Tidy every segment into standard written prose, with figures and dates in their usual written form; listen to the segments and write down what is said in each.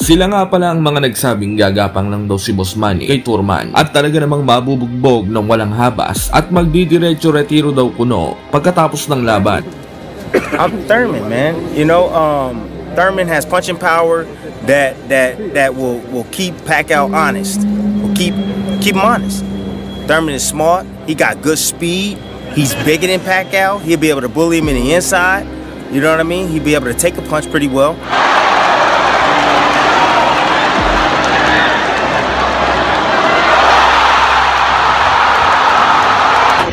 Sila nga pala ang mga nagsabing gagapang lang daw si Boss Manny kay Turman at talaga namang mabubugbog ng walang habas at magdidiretso retiro daw kuno pagkatapos ng laban. I'm Thurman, man. You know, Thurman has punching power that will keep Pacquiao honest. Will keep him honest. Thurman is smart. He got good speed. He's bigger than Pacquiao. He'll be able to bully him in the inside. You know what I mean? He'll be able to take a punch pretty well.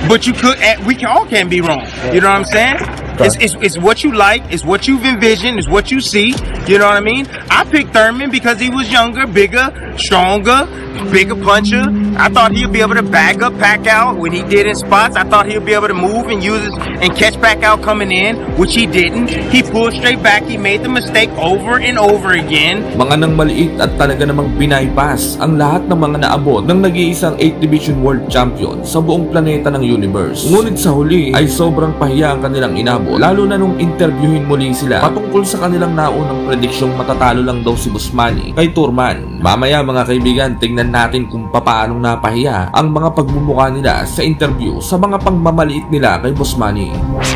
But we all can be wrong. You know what I'm saying? It's what you like, it's what you've envisioned, it's what you see. You know what I mean? I picked Thurman because he was younger, bigger, stronger, bigger puncher. I thought he'd be able to bag up Pacquiao when he did in spots. I thought he'd be able to move and use it and catch Pacquiao coming in, which he didn't. He pulled straight back. He made the mistake over and over again. Mga nang maliit at talaga namang binaypass ang lahat ng mga naabot ng nag-iisang 8th Division World Champion sa buong planeta ng universe. Ngunit sa huli ay sobrang pahiya ang kanilang inabot, lalo na nung interviewin muli sila patungkol sa kanilang naunang prediksyong matatalo lang daw si Boss Manny kay Turman. Mamaya mga kaibigan, tingnan natin kung paanong napahiya ang mga pagmumukha nila sa interview sa mga pangmamaliit nila kay Boss Manny.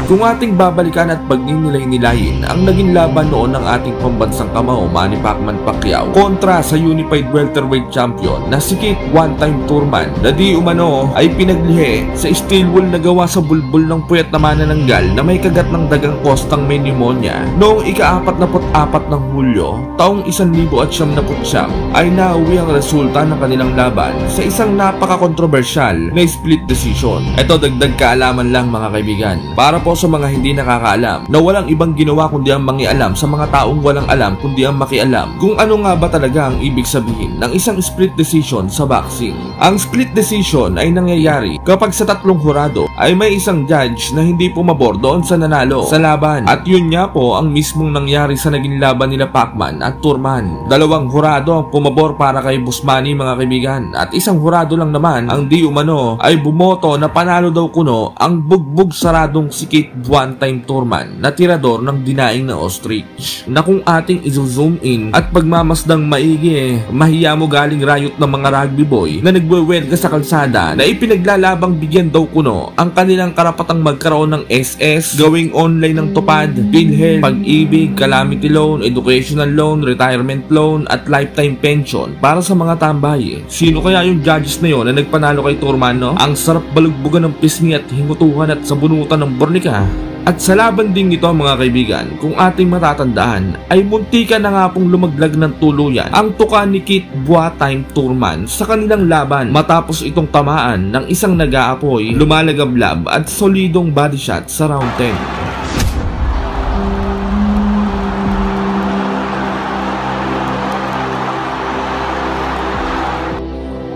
Kung ating babalikan at pagninilay-nilayin ang naging laban noon ng ating pambansang kamao Manny Pacman Pacquiao kontra sa Unified Welterweight Champion na si Keith One-Time Turman na di umano ay pinaglihi sa steel wool na gawa sa bulbul ng puyat na manananggal na may kagat ng dagang kostang may pneumonia. Noong ika-44 ng Hulyo, taong 1999 ay nauwi ang resulta ng kanilang laban sa isang napaka-kontrobersyal na split decision. Ito dagdag kaalaman lang mga kaibigan, para po sa mga hindi nakakaalam na walang ibang ginawa kundi ang mangialam sa mga taong walang alam kundi ang makialam kung ano nga ba talaga ang ibig sabihin ng isang split decision sa boxing. Ang split decision ay nangyayari kapag sa tatlong hurado ay may isang judge na hindi pumabor doon sa nanalo sa laban, at yun nga po ang mismong nangyari sa naging laban nila Pacman at Turman. Dalawang hurado ang pumabor para kay Boss Manny mga kaibigan, at isang hurado lang naman ang di umano ay bumoto na panalo daw kuno ang bugbog saradong si Keith One-Time Turman na tirador ng dinaing na ostrich, na kung ating izo-zoom in at pagmamasdang maigi mahiya mo galing riot ng mga rugby boy na nagwewelga sa kalsada na ipinaglalabang bigyan daw kuno ang kanilang karapatang magkaroon ng SS, gawing online ng tupad, PhilHealth, Pag-ibig, Calamity Loan, Educational Loan, Retirement Loan at Lifetime Pension para sa mga tambay. Sino kaya yung judges na yon na nagpanalo kay Turman, no? Ang sarap balugbugan ng pisngi at hingutuhan at sabunutan ng bornika. At sa laban ding ito mga kaibigan, kung ating matatandaan, ay muntika na nga pong lumaglag ng tuluyan ang tuka ni Keith One-Time Turman sa kanilang laban matapos itong tamaan ng isang nag-aapoy, lumalagablab at solidong body shot sa round 10.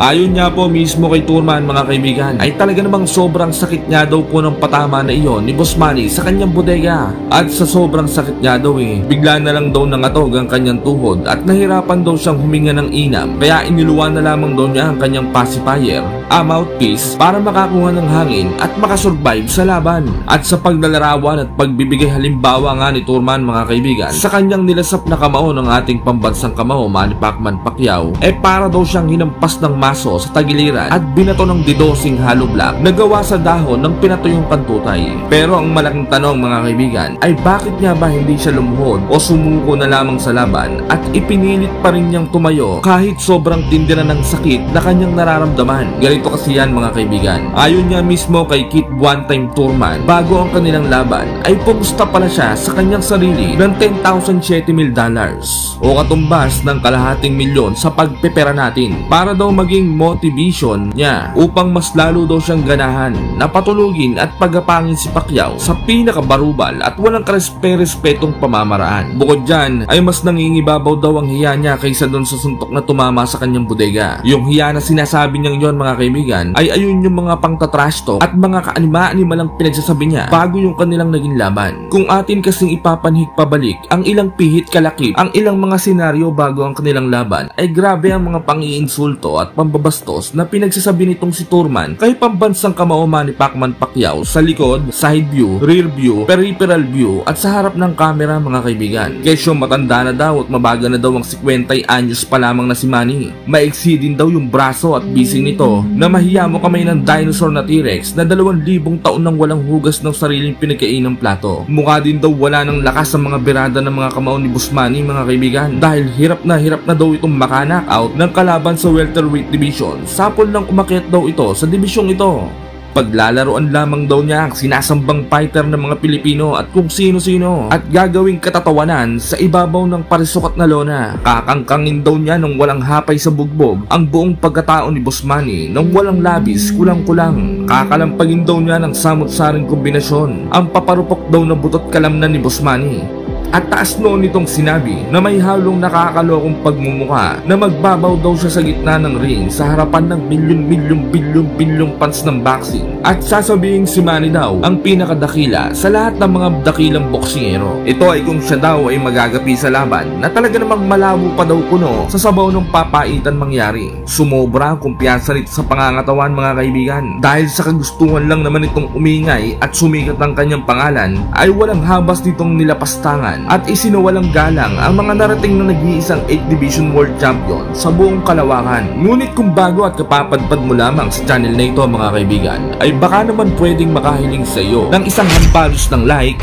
Ayon niya po mismo kay Turman mga kaibigan, ay talaga namang sobrang sakit niya daw po ng patama na iyon ni Boss Manny sa kanyang bodega. At sa sobrang sakit niya daw bigla na lang daw nangatog ang kanyang tuhod at nahirapan daw siyang huminga ng inam, kaya iniluwan na lamang daw niya ang kanyang pacifier, mouthpiece, para makakuha ng hangin at makasurvive sa laban. At sa paglalarawan at pagbibigay halimbawa nga ni Turman mga kaibigan sa kanyang nilasap na kamao ng ating pambansang kamao Manny Pacman Pacquiao, para daw siyang hinampas ng maso sa tagiliran at binato ng didosing hollow block na gawa sa dahon ng pinatuyong pantutay. Pero ang malaking tanong mga kaibigan ay bakit nga ba hindi siya lumuhod o sumuko na lamang sa laban at ipinilit pa rin niyang tumayo kahit sobrang tindi na ng sakit na kanyang nararamdaman. Ganito kasi yan mga kaibigan. Ayon niya mismo kay Keith One-Time Turman, bago ang kanilang laban ay pumusta pala siya sa kanyang sarili ng $10,007,000 o katumbas ng $250,000 sa pagpepera natin para daw maging motivation niya upang mas lalo daw siyang ganahan na patulugin at pagapangin si Pacquiao sa pinakabarubal at walang karespe-respetong pamamaraan. Bukod dyan ay mas nangingibabaw daw ang hiya niya kaysa doon sa suntok na tumama sa kanyang bodega. Yung hiya na sinasabi niyang yon mga kaibigan ay ayun yung mga pangtatrash talk at mga kaanima-anima lang pinagsasabi niya bago yung kanilang naging laban. Kung atin kasing ipapanhig pabalik ang ilang pihit kalakip, ang ilang mga senaryo bago ang kanilang laban, ay grabe ang mga pang-iinsulto at pambabastos na pinagsasabi nitong si Thurman kay pambansang kamao Manny Pacman Pacquiao sa likod, side view, rear view, peripheral view at sa harap ng camera mga kaibigan. Kesyo matanda na daw at mabaga na daw ang 50 anyos pa lamang na si Manny. Maiksi din daw yung braso at bising nito na mahiyamo kamay ng dinosaur na T-Rex na 2,000 taon nang walang hugas ng sariling pinagkainang plato. Mukha din daw wala ng lakas ang mga berada ng mga kamao ni Boss Manny mga kaibigan dahil hirap na daw itong makanak out ng kalaban sa welterweight division. Sapol lang umakyat daw ito sa dibisyong ito. Paglalaroan lamang daw niya ang sinasambang fighter ng mga Pilipino at kung sino-sino at gagawing katatawanan sa ibabaw ng parisukat na lona. Kakangkangin daw niya nang walang hapay sa bugbog ang buong pagkatao ni Boss Manny nang walang labis, kulang-kulang. Kakalampagin daw niya ng samot-saring kombinasyon ang paparupok daw na butot kalamnan ni Boss Manny. At taas noon nitong sinabi na may halong nakakalokong pagmumukha na magbabaw daw siya sa gitna ng ring sa harapan ng bilyon fans ng boxing. At sasabihin si Manny daw ang pinakadakila sa lahat ng mga dakilang boksingero. Ito ay kung siya daw ay magagapi sa laban na talaga namang malabo pa daw kuno sa sabaw ng papaitan mangyari. Sumobra ang kumpiyansa nito sa pangangatawan mga kaibigan. Dahil sa kagustuhan lang naman itong umingay at sumikat ang kanyang pangalan ay walang habas nitong nilapastangan at isinawalang galang ang mga narating na nag-iisang 8th Division World Champion sa buong kalawakan. Ngunit kung bago at kapapadpad mo lamang sa channel na ito mga kaibigan, ay baka naman pwedeng makahiling sa iyo ng isang hampalos ng like,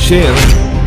share,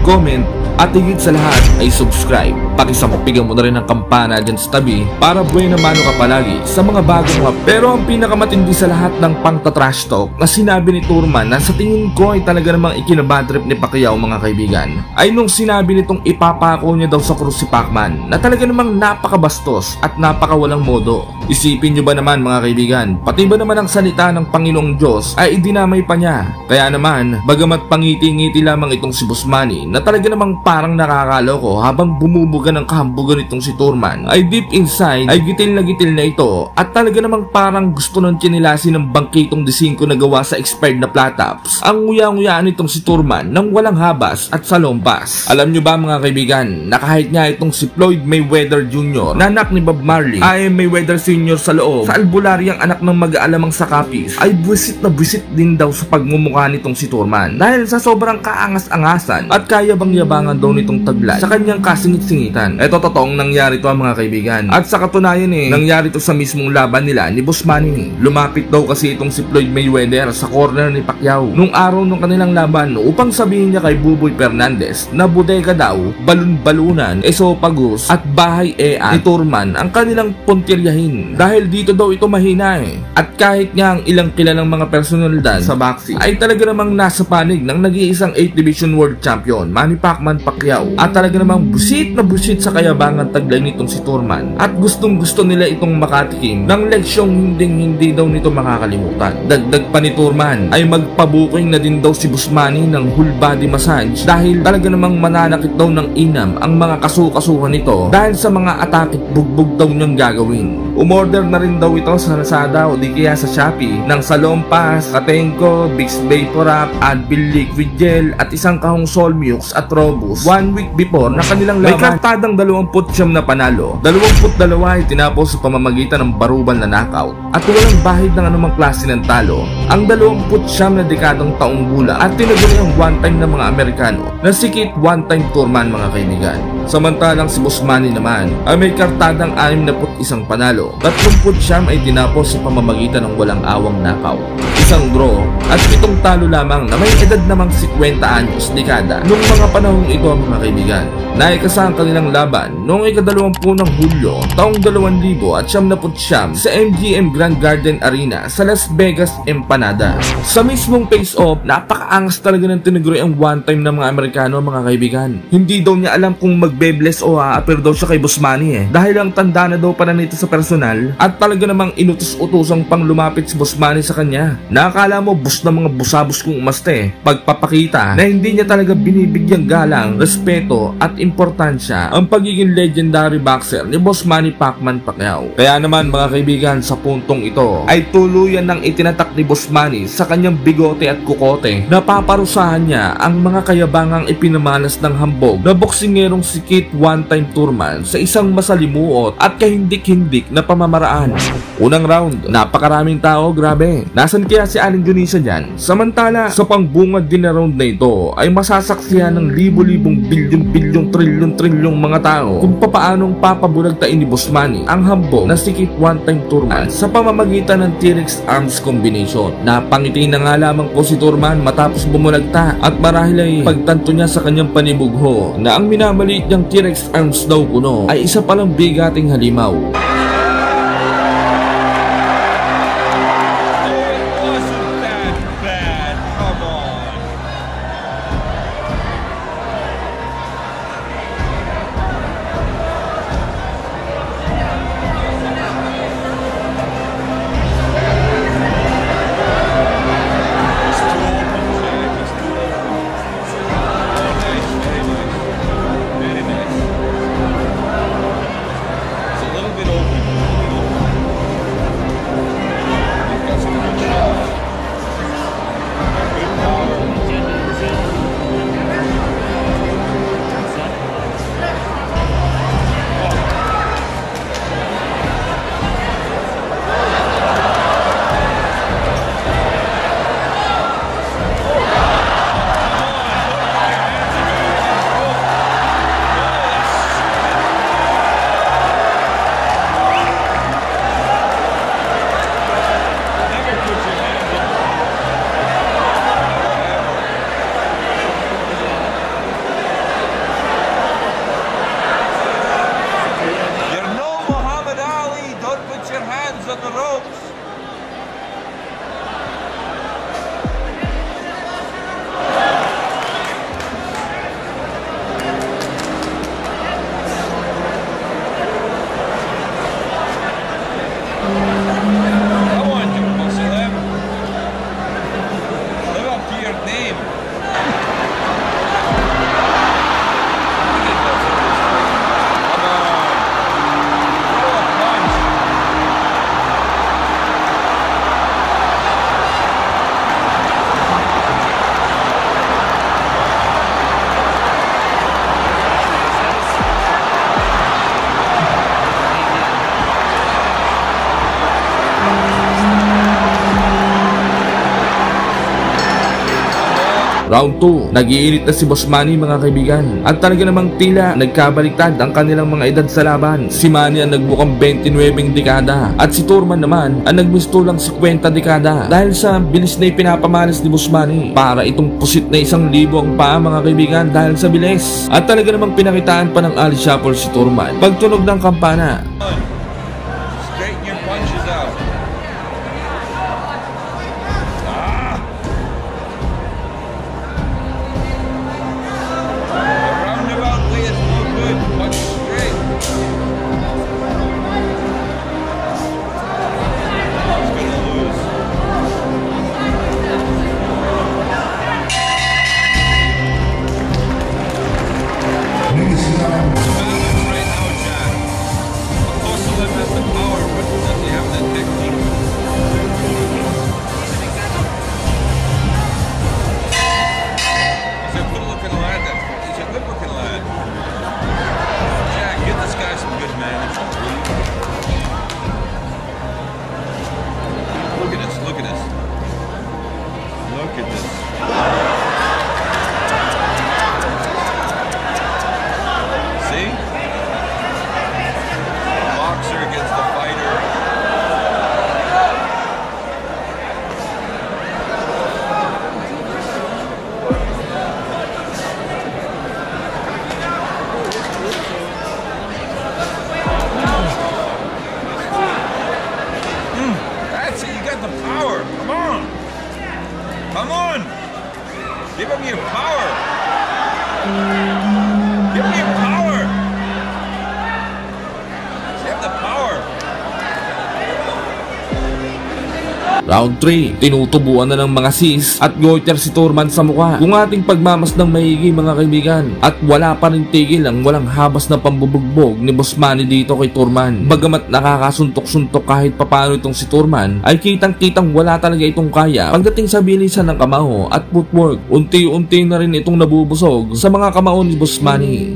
comment, at higit sa lahat ay subscribe. Pakisampapigan mo na rin ang kampana dyan sa tabi para buena mano ka palagi sa mga bagong hap. Pero ang pinakamatindi sa lahat ng pangtatrash talk na sinabi ni Thurman na sa tingin ko ay talaga namang ikinabadrip ni Pacquiao mga kaibigan ay nung sinabi nitong ipapako niya daw sa krus si Pacman na talaga namang napakabastos at napakawalang modo. Isipin nyo ba naman mga kaibigan, pati ba naman ang salita ng Panginoong Diyos ay idinamay pa niya. Kaya naman, bagamat pangiti-ngiti lamang itong si Boss Manny na talaga namang parang nakakaloko habang bumubuga ng kahambugan itong si Thurman, ay deep inside ay gitil na ito at talaga namang parang gusto nang kinilasin ng bangkitong D5 na gawa sa expired na platops ang nguya-nguyaan itong si Thurman nang walang habas at salompas. Alam nyo ba mga kaibigan, na kahit nga itong si Floyd Mayweather Jr. na anak ni Bob Marley ay Mayweather Sr. sa loob sa albularyang anak ng mag-aalamang sakapis ay buwisit na buwisit din daw sa pagmumukha nitong si Thurman dahil sa sobrang kaangas-angasan at kaya bang yabangan daw nitong taglay sa kanyang kasingit-singitan. Ito totoong nangyari to mga kaibigan. At sa katunayan nangyari to sa mismong laban nila ni Boss Manny. Lumapit daw kasi itong si Floyd Mayweather sa corner ni Pacquiao nung araw ng kanilang laban upang sabihin niya kay Buboy Fernandez na bodega daw, balun-balunan, esophagus at bahay ni Thurman ang kanilang puntiryahin dahil dito daw ito mahina At kahit nga ang ilang kilalang mga personalidad sa boxing ay talaga namang nasa panig ng nag-iisang 8th Division World Champion Manny Pacman Pacquiao at talaga namang busit na busit sa kayabangan taglay nitong si Thurman at gustong-gusto nila itong makatikim ng leksyong hindi daw nito makakalimutan. Dagdag pa ni Thurman ay magpabuking na din daw si Boss Manny ng whole body massage dahil talaga namang mananakit daw ng inam ang mga kasukasuhan nito dahil sa mga atake bugbog daw niyang gagawin. Umorder na rin daw ito sa Lazada o di kaya sa Shopee ng Salompas, Katenko, Vicks Vaporub, Advil Liquid Gel at isang kahong Solmux at Robus 1 week before na kanilang laban. May kartadang 29 na panalo, 22 ay tinapos sa pamamagitan ng baruban na knockout at walang bahid ng anumang klase ng talo. Ang 29 na dekadang taong gulang at tinaguri ang one time ng mga Amerikano na sikit one time Thurman mga kaibigan. Samantalang si Boss Manny naman ay may kartadang 61 panalo, 30 ay tinapos sa pamamagitan ng walang awang knockout, isang draw at 7 talo lamang na may edad namang 50 anyos dekada nung mga panahong ito mga kaibigan. Naikasa ang kanilang laban noong ika-20 ng Hulyo taong 2000 sa MGM Grand Garden Arena sa Las Vegas, Empanada. Sa mismong face-off, napakaangas talaga ng tinaguri ang one time ng mga Amerikano mga kaibigan. Hindi daw niya alam kung magbe-bless o ha-appear daw siya kay Boss Manny dahil ang tanda na daw pala nito sa personal at talaga namang inutos-utosang pang lumapit si Boss Manny sa kanya. Nakakala mo, Boss kilos ng mga busabos kong umaste. Pagpapakita na hindi niya talaga binibigyang galang, respeto at importansya ang pagiging legendary boxer ni Boss Manny Pacman Pacquiao. Kaya naman mga kaibigan, sa puntong ito ay tuluyan ng itinatak ni Boss Manny sa kanyang bigote at kukote na paparusahan niya ang mga kayabangang ipinamalas ng hambog na boksingerong si Keith one-time Thurman sa isang masalimuot at kahindik-hindik na pamamaraan. Unang round, napakaraming tao, grabe. Nasaan kaya si Aling Junisa dyan? Samantala, sa pangbungad din na round na ito ay masasaksihan ng libo-libong bilyong-bilyong trilyon-trilyong mga tao kung papaanong papabulagtain ni Boss Manny ang hambog na si Keith one-time Thurman sa pamamagitan ng T-Rex Arms Combination. Napangiti na nga lamang po si Thurman matapos bumulagta at marahil ay pagtanto niya sa kanyang panibugho na ang minamaliit niyang T-Rex Arms daw kuno ay isa palang bigating halimaw. Round 2, nag-iinit na si Boss Manny mga kaibigan. At talaga namang tila nagkabaliktad ang kanilang mga edad sa laban. Si Manny ang nagbukang 29 dekada at si Thurman naman ang nagmistulang 50 dekada. Dahil sa bilis na ipinapamalas ni Boss Manny, para itong pusit na 1,000 ang paa mga kaibigan dahil sa bilis. At talaga namang pinakitaan pa ng Ali Shuffle si Thurman pagtunog ng kampana. Straighten your punches out. Come on! Give him your power! Give me your power! You have the power! Round 3, tinutubuan na ng mga sis at goiter si Thurman sa mukha. Kung ating pagmamasdang maigi mga kaibigan, at wala pa rin tigil ang walang habas na pambubugbog ni Boss Manny dito kay Thurman. Bagamat nakakasuntok-suntok kahit papano itong si Thurman, ay kitang-kitang wala talaga itong kaya pagdating sa bilisan ng kamao at footwork. Unti-unti na rin itong nabubusog sa mga kamao ni Boss Manny.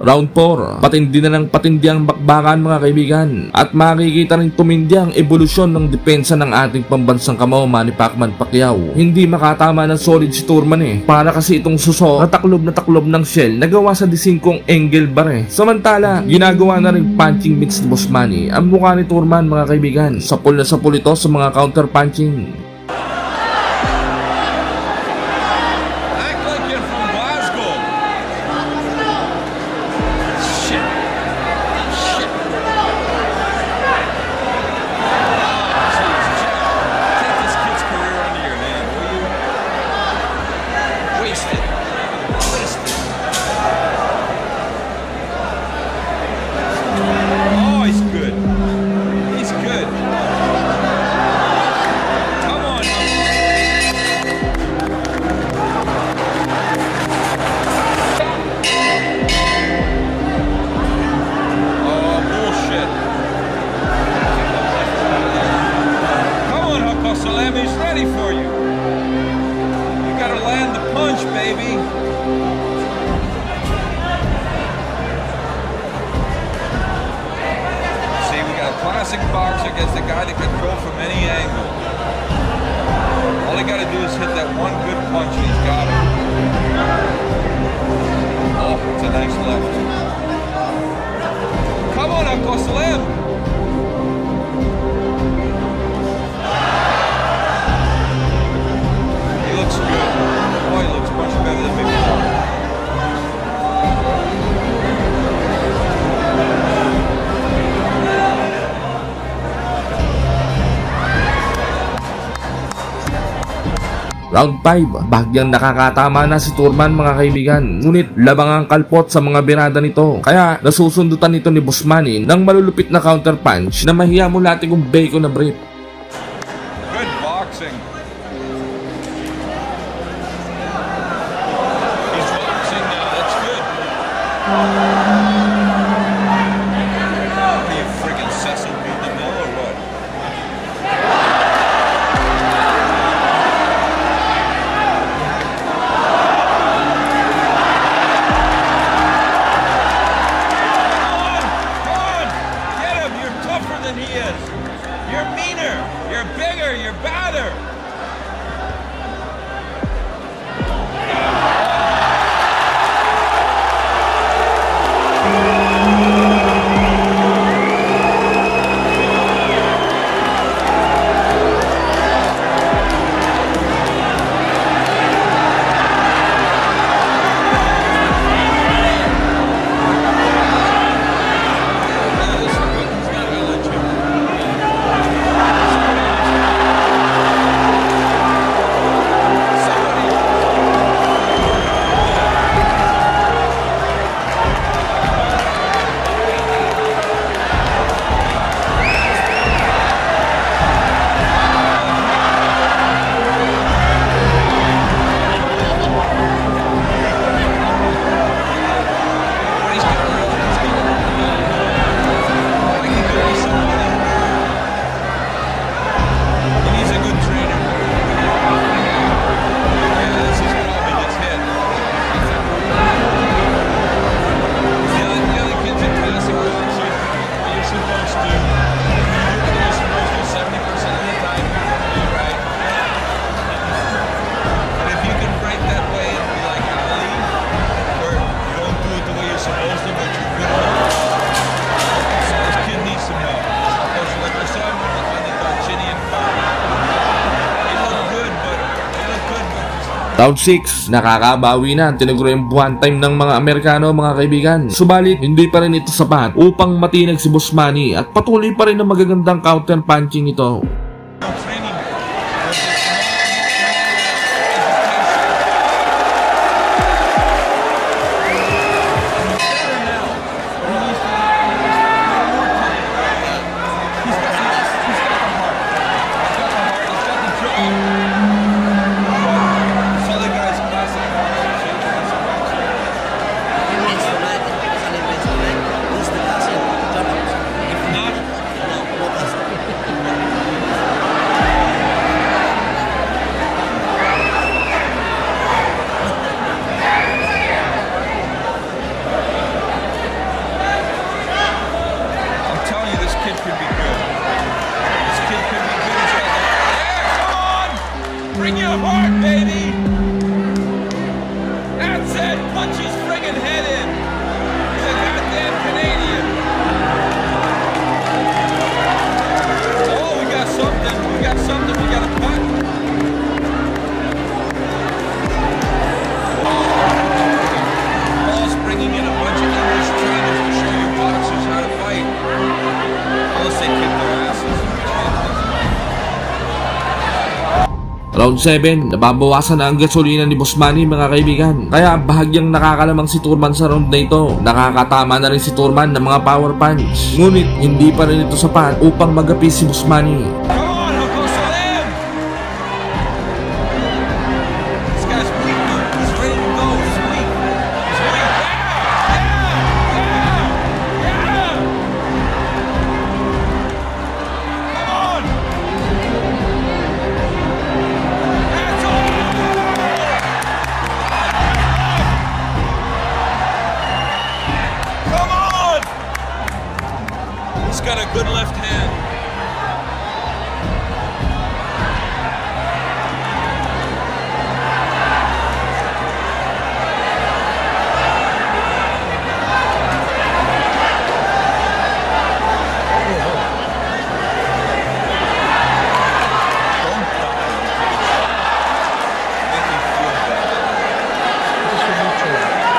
Round 4, patindi na ng patindi ang bakbakan mga kaibigan, at makikita rin tumindi ang ebolusyon ng depensa ng ating pambansang kamao Manny Pacman Pacquiao. Hindi makatama ng solid si Thurman para kasi itong suso na taklob ng shell nagawa sa disingkong angle bar Samantala, ginagawa na rin punching mitts ni Boss Manny ang mukha ni Thurman mga kaibigan. Sapul na sapul ito sa mga counter punching. Classic boxer gets the guy that can throw from any angle. All he got to do is hit that one good punch and he's got it. Oh, it's a nice left. Come on, Uncle Slim. He looks good. Boy, he looks much better than before. Round 5, bahagyang nakakatama na si Thurman mga kaibigan, ngunit labang ang kalpot sa mga birada nito, kaya nasusundutan nito ni Boss Manny ng malulupit na counter punch na mahiya mula tigong bacon na brief. Good boxing. He's boxing now, that's good. Are you friggin' Cecil B. DeMille or what? You're meaner, you're bigger, you're badder. Round 6, nakakabawi na ang tinaguriang buwan time ng mga Amerikano mga kaibigan. Subalit, hindi pa rin ito sapat upang matinag si Boss Manny at patuloy pa rin ang magagandang counter punching ito. Bring your heart, baby! That's it! Punch his friggin' head in! He's a goddamn Canadian! Oh, we got something! We got something! We got a cut! Paul's bringing in a bunch of English trainers to show you boxers how to fight. Unless they kick their asses. Round 7, nababawasan na ang gasolina ni Boss Manny mga kaibigan. Kaya bahagyang nakakalamang si Turman sa round na ito. Nakakatama na rin si Turman ng mga power punch. Ngunit hindi pa rin ito sapat upang magapi si Boss Manny. He's got a good left hand.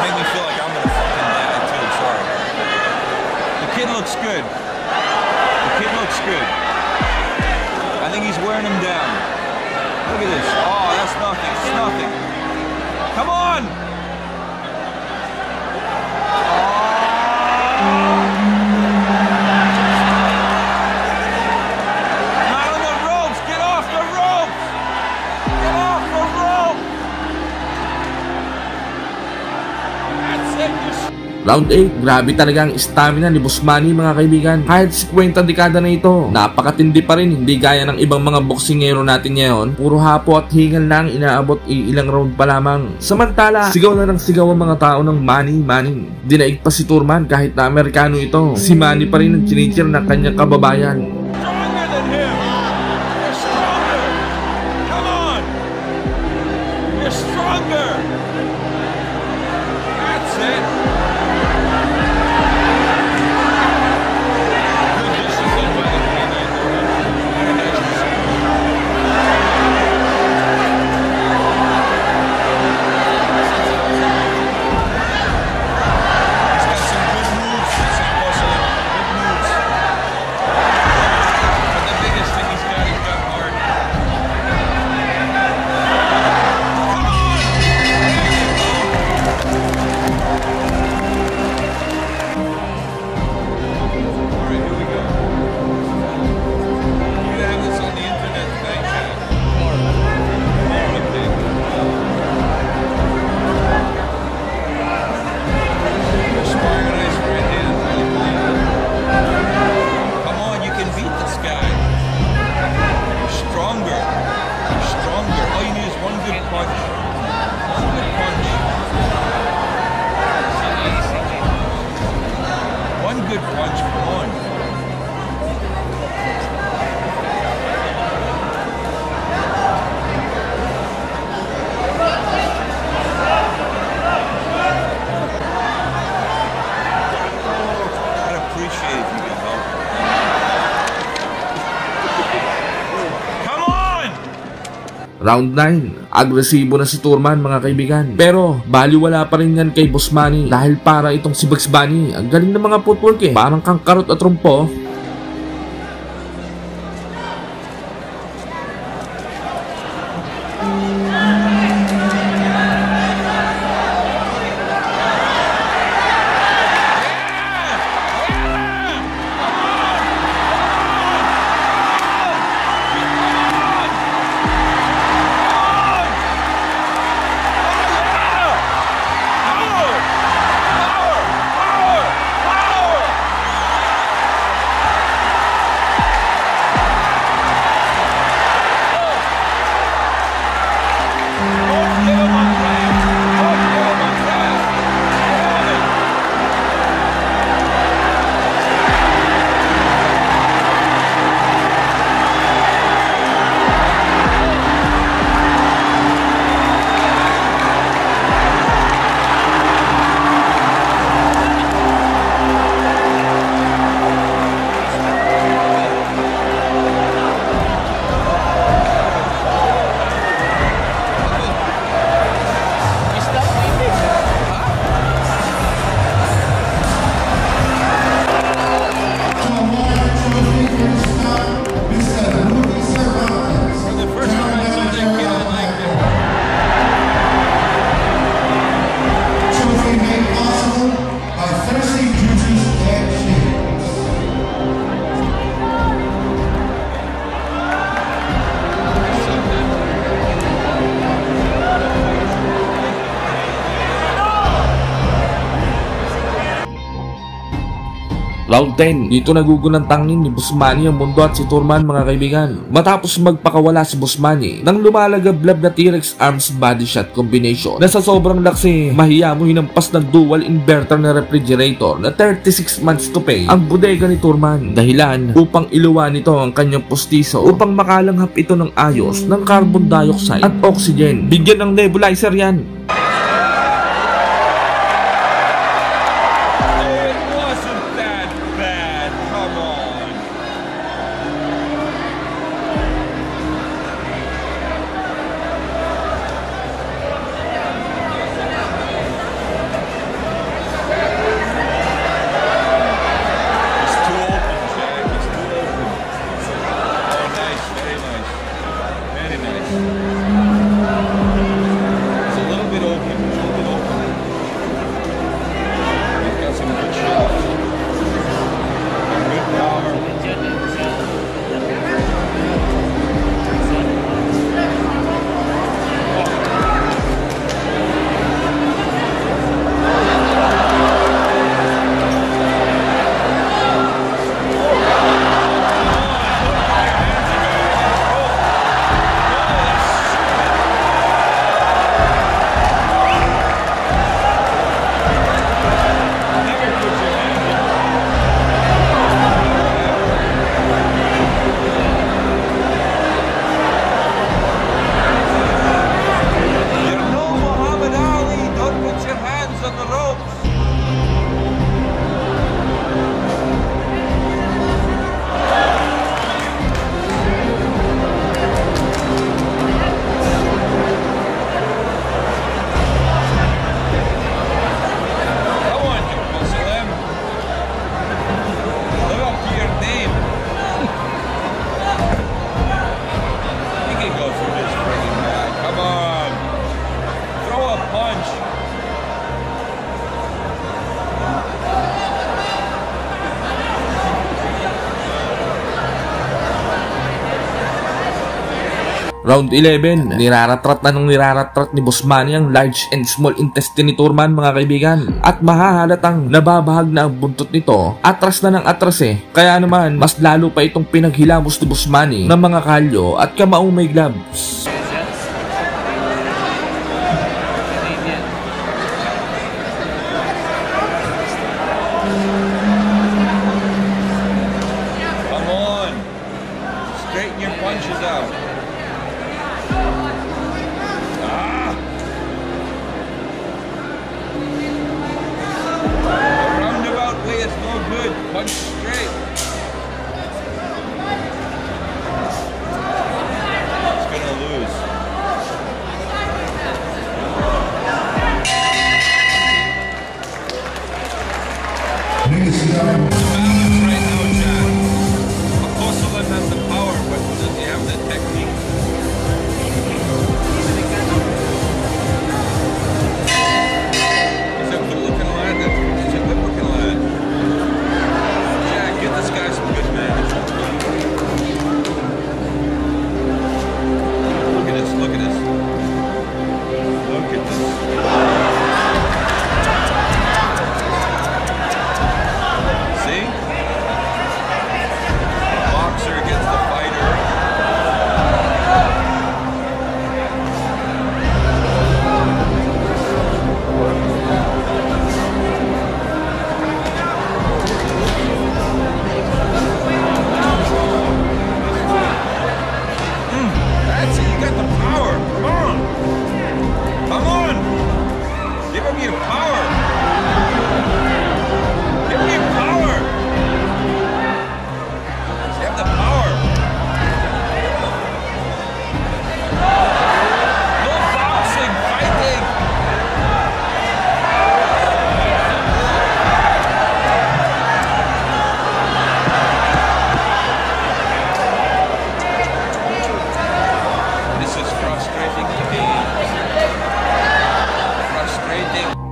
Make me feel like I'm gonna fucking die too. Sorry. The kid looks good. The kid looks good. I think he's wearing him down. Look at this. Oh, that's nothing. It's nothing. Come on! Not on the ropes! Get off the ropes! Get off the ropes! That's it. Round 8, grabe talaga ang stamina ni Boss Manny mga kaibigan. Kahit 50 dekada na ito, napakatindi pa rin, hindi gaya ng ibang mga boksingero natin ngayon. Puro hapo at hingal lang inaabot ilang round pa lamang. Samantala, sigaw na ng sigaw ang mga tao ng Manny. Dinaig pa si Turman kahit na Amerikano ito. Si Manny pa rin ang chinichir ng kanyang kababayan. Stronger than him! You're stronger! Come on! You're stronger! That's it! Round 9, agresibo na si Turman mga kaibigan. Pero baliwala pa rin yan kay Boss Manny dahil para itong si Bugs Bunny. Ang galing ng mga footwork parang kang karot at trumpo. Round 10, dito nagugunang tangin ni Boss Manny ang mundo at si Turman mga kaibigan. Matapos magpakawala si Boss Manny ng lumalagablab na T-Rex arms body shot combination na sa sobrang laksi, mahiya mo hinampas ng dual inverter na refrigerator na 36 months to pay ang bodega ni Turman. Dahilan upang iluwa nito ang kanyang postiso upang makalanghap ito ng ayos ng carbon dioxide at oxygen. Bigyan ng nebulizer yan. Round 11, niraratrat na niraratrat ni Boss Manny ang large and small intestine ni Turman mga kaibigan. At mahahalatang nababahag na ang buntot nito. Atras na ng atras Kaya naman, mas lalo pa itong pinaghilamos ni Boss Manny ng mga kalyo at kamaong may gloves. Come on! Straighten your punches out. Punch straight. It's gonna lose.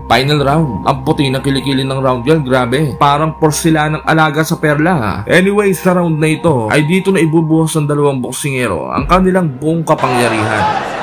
Final round. Ang puti na kilikili ng round yan, grabe. Parang porselanang alaga sa perla. Anyway, sa round na ito ay dito na ibubuhos ng dalawang boksingero ang kanilang buong kapangyarihan.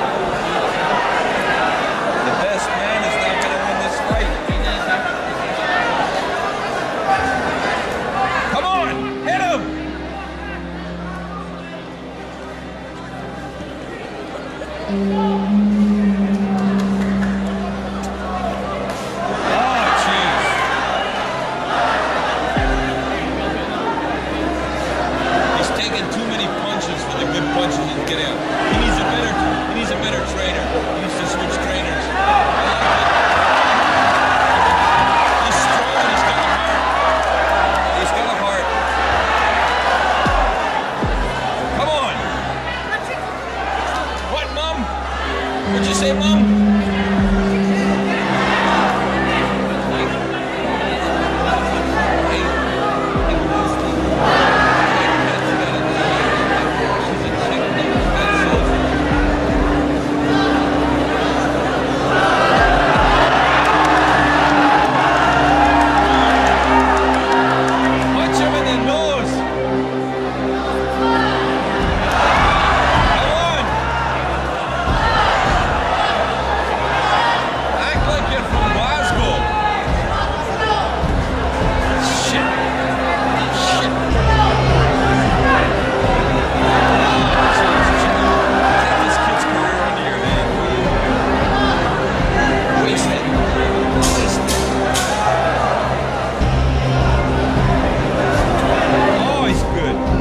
What'd you say, Mom?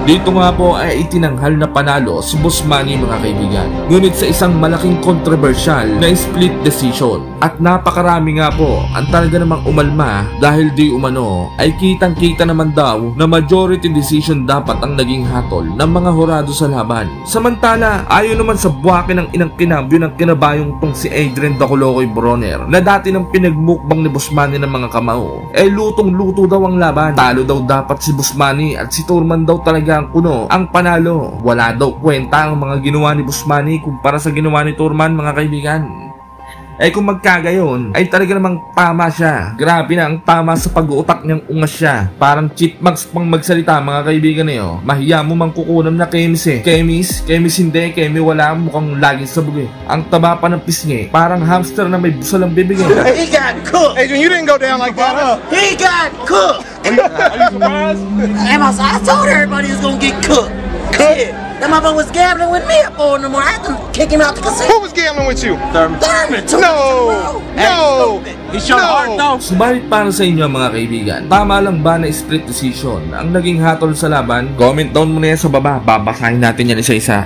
Dito nga po ay itinanghal na panalo si Boss Manny mga kaibigan. Ngunit sa isang malaking controversial na split decision. At napakarami nga po ang talaga namang umalma dahil di umano ay kitang-kita naman daw na majority decision dapat ang naging hatol ng mga hurado sa laban. Samantala, ayon naman sa buwake ng inang kinambyo ng kinabayong tong si Adrian Dakulokoy Broner na dati ng pinagmukbang ni Boss Manny ng mga kamao, eh lutong-luto daw ang laban. Talo daw dapat si Boss Manny at si Thurman daw talaga ang kuno ang panalo. Wala daw kwenta ang mga ginawa ni Boss Manny kumpara sa ginawa ni Thurman mga kaibigan. Eh kung magkagayon ay talaga namang tama siya. Grabe na ang tama sa pag-uutak niyang ungas siya. Parang chipmunks pang magsalita mga kaibigan niyo. Mahiya mo mang kukunam na kemis eh. Kemis hindi, kemi wala, mukhang laging sabog eh. Ang taba pa ng pisngi, parang hamster na may busal ang bibig eh. He got cooked. Adrian, you didn't go down like that, huh? He got cooked. Are you surprised? I told everybody he was gonna get cooked. Shit. That motherfucker was gambling with me at 4 in the morning. I had to kick him out the casino. Who was gambling with you? Thurman. No. He showed heart though. Subalit para sa inyo mga kaibigan, tama lang ba na split decision ang naging hatol sa laban? Comment down mo na yan sa baba, babasahin natin yan isa-isa.